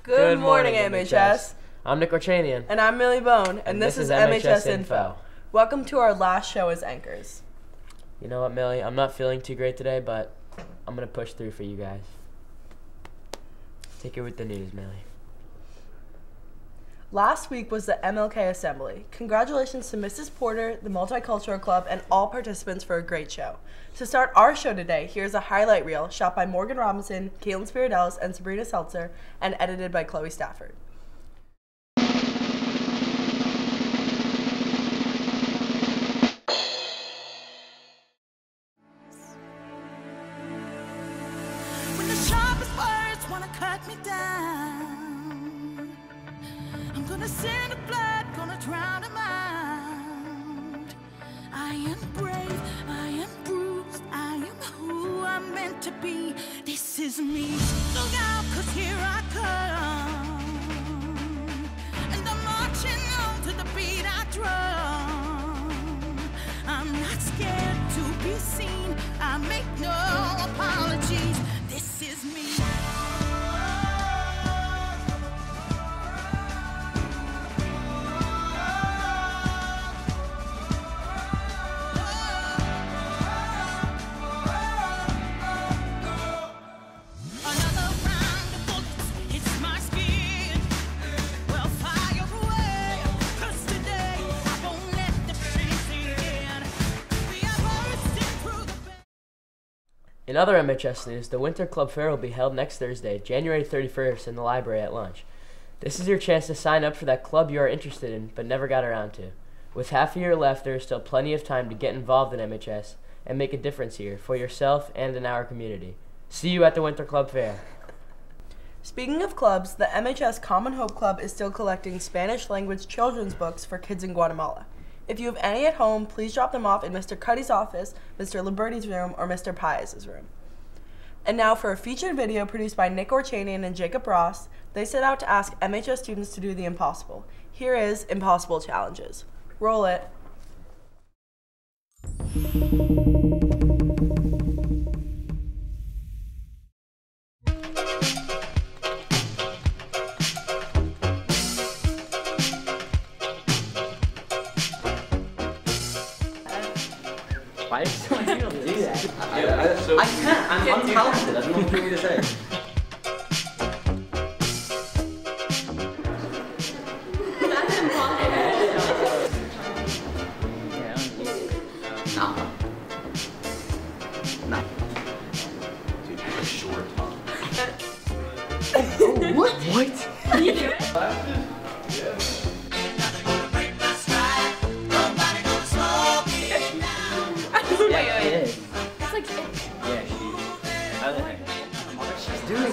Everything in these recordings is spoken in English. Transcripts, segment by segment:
Good morning, MHS. I'm Nick Orchanian. And I'm Millie Bone, and this is MHS Info. Welcome to our last show as anchors. You know what, Millie? I'm not feeling too great today, but I'm going to push through for you guys. Take it with the news, Millie. Last week was the MLK Assembly. Congratulations to Mrs. Porter, the Multicultural Club, and all participants for a great show. To start our show today, here's a highlight reel shot by Morgan Robinson, Kaitlin Spiridellis, and Sabrina Seltzer, and edited by Chloe Stafford. When the sharpest words wanna cut me down, I'm gonna send the blood, gonna drown them out. I am brave, I am bruised, I am who I'm meant to be. This is me. Look out, 'cause here I come, and I'm marching on to the beat I drum. I'm not scared to be seen, I make no apologies. This is me. In other MHS news, the Winter Club Fair will be held next Thursday, January 31st, in the library at lunch. This is your chance to sign up for that club you are interested in but never got around to. With half a year left, there is still plenty of time to get involved in MHS and make a difference here for yourself and in our community. See you at the Winter Club Fair. Speaking of clubs, the MHS Common Hope Club is still collecting Spanish language children's books for kids in Guatemala. If you have any at home, please drop them off in Mr. Cuddy's office, Mr. Liberti's room, or Mr. Pius's room. And now for a featured video produced by Nick Orchanian and Jacob Ross. They set out to ask MHS students to do the impossible. Here is Impossible Challenges. Roll it. Why do you don't do that? I can't. I'm untalented. I don't know what you want me to say. No. No. Dude, you have a short tongue. Oh, what? What? Can you do it? She's doing it.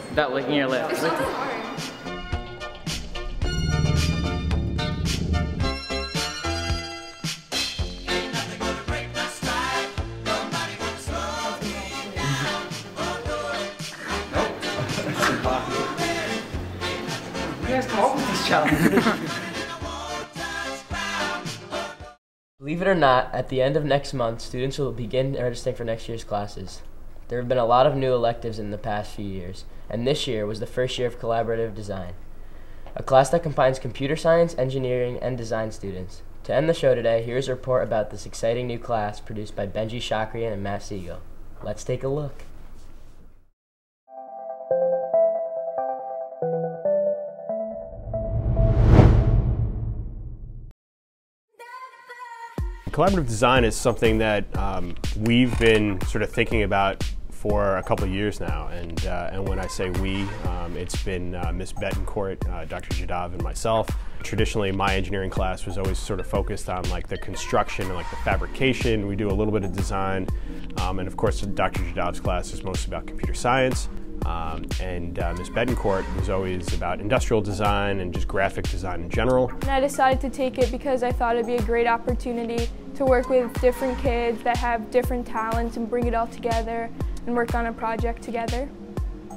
Without licking your lips. You guys come up with these challenges. Believe it or not, at the end of next month, students will begin registering for next year's classes. There have been a lot of new electives in the past few years, and this year was the first year of collaborative design, a class that combines computer science, engineering, and design students. To end the show today, here's a report about this exciting new class produced by Benji, Shokrian, and Matt Segal. Let's take a look. Collaborative design is something that we've been sort of thinking about for a couple of years now, and when I say we, it's been Ms. Betancourt, Dr. Jadav, and myself. Traditionally, my engineering class was always sort of focused on like the construction and like the fabrication. We do a little bit of design, and of course, Dr. Jadav's class is mostly about computer science. And Ms. Betancourt was always about industrial design and just graphic design in general. And I decided to take it because I thought it'd be a great opportunity to work with different kids that have different talents and bring it all together and work on a project together.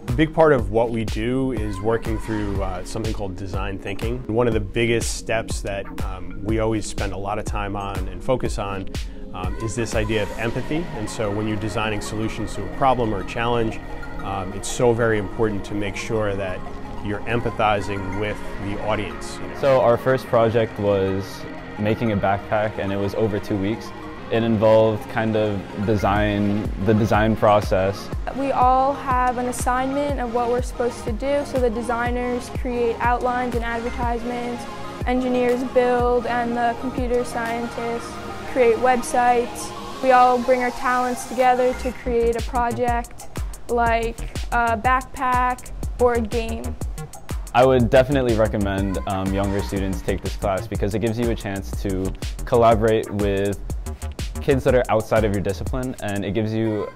A big part of what we do is working through something called design thinking. One of the biggest steps that we always spend a lot of time on and focus on is this idea of empathy. And so when you're designing solutions to a problem or a challenge, it's so very important to make sure that you're empathizing with the audience. You know? So our first project was making a backpack, and it was over 2 weeks. It involved kind of the design process. We all have an assignment of what we're supposed to do, so the designers create outlines and advertisements, engineers build, and the computer scientists create websites. We all bring our talents together to create a project like a backpack or a game. I would definitely recommend younger students take this class because it gives you a chance to collaborate with kids that are outside of your discipline, and it gives you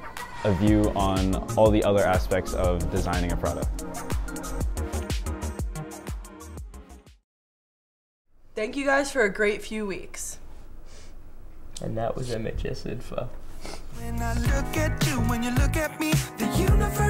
a view on all the other aspects of designing a product. Thank you guys for a great few weeks. And that was MHS Info. When I look at you, when you look at me, the universe